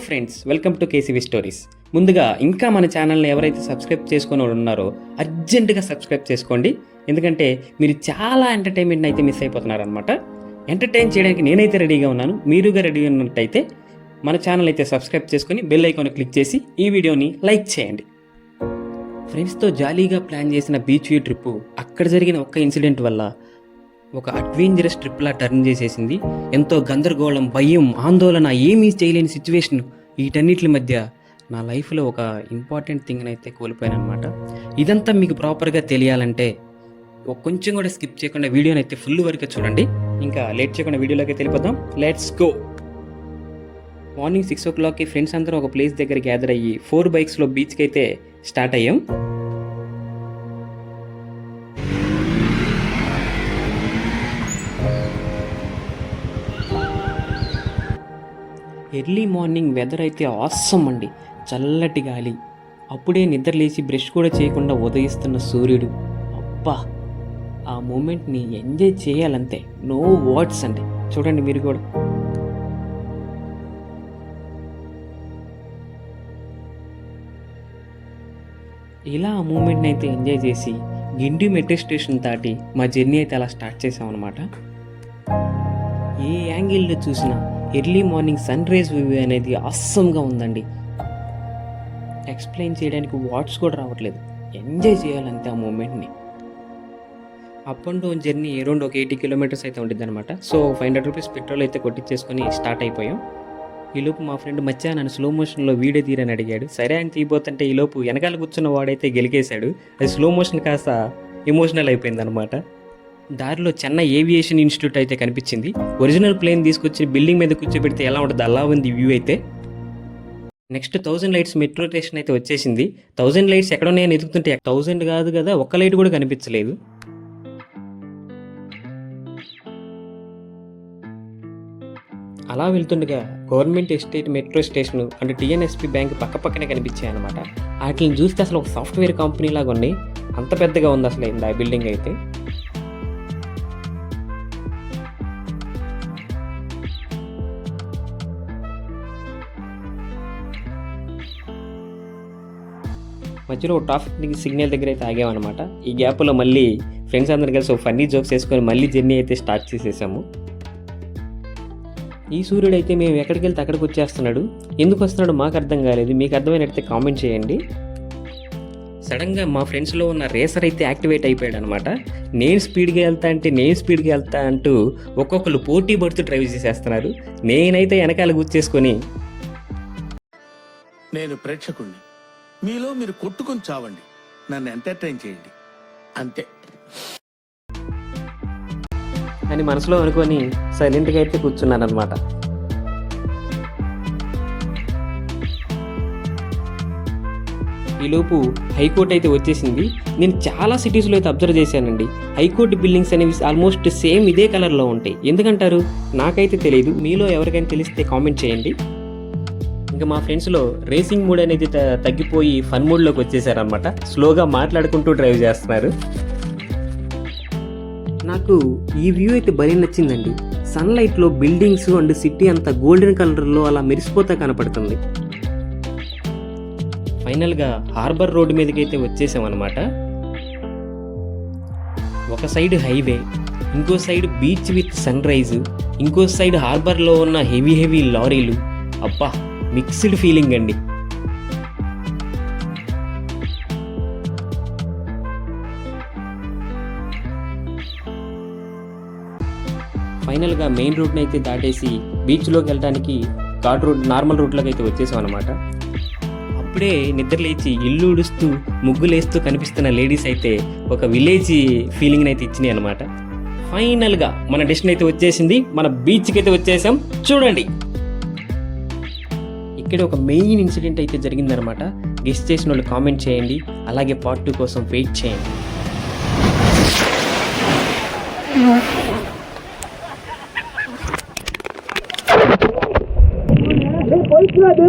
Friends, welcome to KCV stories. ముందుగా ఇంకా మన ఛానల్ని ఎవరైతే సబ్స్క్రైబ్ చేసుకొని ఉన్నారో అర్జెంటుగా సబ్స్క్రైబ్ చేసుకోండి. ఎందుకంటే మీరు చాలా ఎంటర్టైన్మెంట్ అయితే మిస్ అయిపోతున్నారనమాట. ఎంటర్టైన్ చేయడానికి నేనైతే రెడీగా ఉన్నాను. మీరుగా రెడీ ఉన్నట్టయితే మన ఛానల్ అయితే సబ్స్క్రైబ్ చేసుకొని బెల్ ఐకాన్ క్లిక్ చేసి ఈ వీడియోని లైక్ చేయండి. ఫ్రెండ్స్తో జాలీగా ప్లాన్ చేసిన బీచ్ వ్యూ ట్రిప్పు అక్కడ జరిగిన ఒక్క ఇన్సిడెంట్ వల్ల ఒక అడ్వెంచరస్ ట్రిప్లా టర్న్ చేసేసింది. ఎంతో గందరగోళం, భయం, ఆందోళన, ఏమీ చేయలేని సిచ్యువేషన్, వీటన్నిటి మధ్య నా లైఫ్లో ఒక ఇంపార్టెంట్ థింగ్ని అయితే కోల్పోయాను అనమాట. ఇదంతా మీకు ప్రాపర్గా తెలియాలంటే కొంచెం కూడా స్కిప్ చేయకుండా వీడియోని అయితే ఫుల్ వరకు చూడండి. ఇంకా లేట్ చేయకుండా వీడియోలోకి వెళ్ళిపోదాం. Let's go. మార్నింగ్ 6 o'clockకి ఫ్రెండ్స్ అందరూ ఒక ప్లేస్ దగ్గర గ్యాదర్ అయ్యి 4 bikesలో బీచ్కి అయితే స్టార్ట్ అయ్యాం. ఎర్లీ మార్నింగ్ వెదర్ అయితే ఆసమ్ అండి. చల్లటి గాలి, అప్పుడే నిద్ర లేచి బ్రష్ కూడా చేయకుండా ఉదయిస్తున్న సూర్యుడు. అబ్బా, ఆ మూమెంట్ని ఎంజాయ్ చేయాలంతే, నో వర్డ్స్ అండి. చూడండి మీరు కూడా. ఇలా ఆ మూమెంట్ని అయితే ఎంజాయ్ చేసి గిండి మెట్రో స్టేషన్ దాటి మా జర్నీ అయితే అలా స్టార్ట్ చేసామన్నమాట. ఏ యాంగిల్లో చూసినా early morning sunrise view అనేది అస్సంగా ఉందండి. ఎక్స్ప్లెయిన్ చేయడానికి వర్డ్స్ కూడా రావట్లేదు. ఎంజాయ్ చేయాలంతే ఆ మూమెంట్ని. Up and down journey around ఒక 80 kilometers అయితే ఉంటుంది అనమాట. సో 500 rupees పెట్రోల్ అయితే కొట్టించేసుకొని స్టార్ట్ అయిపోయాం. ఈలోపు మా ఫ్రెండ్ మచ్చా నన్ను స్లో మోషన్లో వీడియో తీరని అడిగాడు. సరే అని తీయబోతుంటే ఈలోపు వెనకాల కూర్చున్న వాడైతే గెలికేశాడు. అది స్లో మోషన్ కాస్త ఎమోషనల్ అయిపోయింది అనమాట. దారిలో చెన్నై ఏవియేషన్ ఇన్స్టిట్యూట్ అయితే కనిపించింది. ఒరిజినల్ ప్లేన్ తీసుకొచ్చి బిల్డింగ్ మీద కూర్చోబెడితే ఎలా ఉంటుంది అలా ఉంది వ్యూ అయితే. నెక్స్ట్ 1000 lights మెట్రో స్టేషన్ అయితే వచ్చేసింది. 1000 lights ఎక్కడున్నాయని ఎదుగుతుంటే 1000 కాదు కదా, ఒక్క లైట్ కూడా కనిపించలేదు. అలా వెళ్తుండగా government estate metro station and TNSP bank పక్కనే కనిపించాయి అనమాట. వాటిని చూస్తే అసలు ఒక సాఫ్ట్వేర్ కంపెనీ లాగా ఉన్నాయి. అంత పెద్దగా ఉంది అసలు ఆ బిల్డింగ్ అయితే. మధ్యలో ట్రాఫిక్ సిగ్నల్ దగ్గర అయితే ఆగామన్నమాట. ఈ గ్యాప్లో మళ్ళీ ఫ్రెండ్స్ అందరు కలిసి ఒక ఫన్నీ జోక్స్ వేసుకొని మళ్ళీ జర్నీ అయితే స్టార్ట్ చేసేసాము. ఈ సూర్యుడు అయితే మేము ఎక్కడికి వెళ్తే అక్కడికి వచ్చేస్తున్నాడు. ఎందుకు వస్తున్నాడు మాకు అర్థం కాలేదు. మీకు అర్థమైనట్టే కామెంట్ చేయండి. సడన్గా మా ఫ్రెండ్స్లో ఉన్న రేసర్ అయితే యాక్టివేట్ అయిపోయాడు అనమాట. నేను స్పీడ్గా వెళ్తా అంటూ ఒక్కొక్కరు పోటీ పడుతూ డ్రైవ్ చేసేస్తున్నారు. నేనైతే వెనకాల గుర్చేసుకొని, నేను ప్రేక్షకుణ్ణి, మీలో మీరు కొట్టుకొని చావండి, నన్ను ఎంటర్టైన్ చేయండి అంతే అని మనసులో అనుకొని సైలెంట్గా అయితే కూర్చున్నాను అనమాట. ఈలోపు హైకోర్టు అయితే వచ్చేసింది. నేను చాలా సిటీస్లో అయితే అబ్జర్వ్ చేశానండి. హైకోర్టు బిల్డింగ్స్ అనేవి ఆల్మోస్ట్ సేమ్ ఇదే కలర్లో ఉంటాయి. ఎందుకంటారు నాకైతే తెలియదు. మీలో ఎవరికైనా తెలిస్తే కామెంట్ చేయండి. ఇంకా మా ఫ్రెండ్స్లో రేసింగ్ మూడ్ అనేది తగ్గిపోయి ఫన్ మూడ్లోకి వచ్చేసారనమాట. స్లోగా మాట్లాడుకుంటూ డ్రైవ్ చేస్తున్నారు. నాకు ఈ వ్యూ అయితే భలే నచ్చిందండి. సన్లైట్లో బిల్డింగ్స్ అండ్ సిటీ అంతా గోల్డెన్ కలర్లో అలా మెరిసిపోతా కనపడుతుంది. ఫైనల్గా హార్బర్ రోడ్ మీదకి అయితే వచ్చేసామన్నమాట. ఒక సైడ్ హైవే, ఇంకో side beach with sunrise, ఇంకో సైడ్ హార్బర్లో ఉన్న హెవీ లారీలు. అబ్బా, మిక్స్డ్ ఫీలింగ్ అండి. ఫైనల్గా మెయిన్ రూట్ని అయితే దాటేసి బీచ్లోకి వెళ్ళడానికి ఘాట్ రూట్, నార్మల్ రూట్లోకి అయితే వచ్చేసాం అనమాట. అప్పుడే నిద్ర లేచి ఇల్లు ఉడుస్తూ ముగ్గులేస్తూ కనిపిస్తున్న లేడీస్ అయితే ఒక విలేజ్ ఫీలింగ్ని అయితే ఇచ్చినాయి అనమాట. ఫైనల్గా మన డెస్టినేషన్ అయితే వచ్చేసింది. మన బీచ్కి అయితే వచ్చేసాం. చూడండి, ఇక్కడ ఒక మెయిన్ ఇన్సిడెంట్ అయితే జరిగిందనమాట. గెస్ట్ చేసిన వాళ్ళు కామెంట్ చేయండి. అలాగే part 2 కోసం వెయిట్ చేయండి. పోయిస్తున్నాడు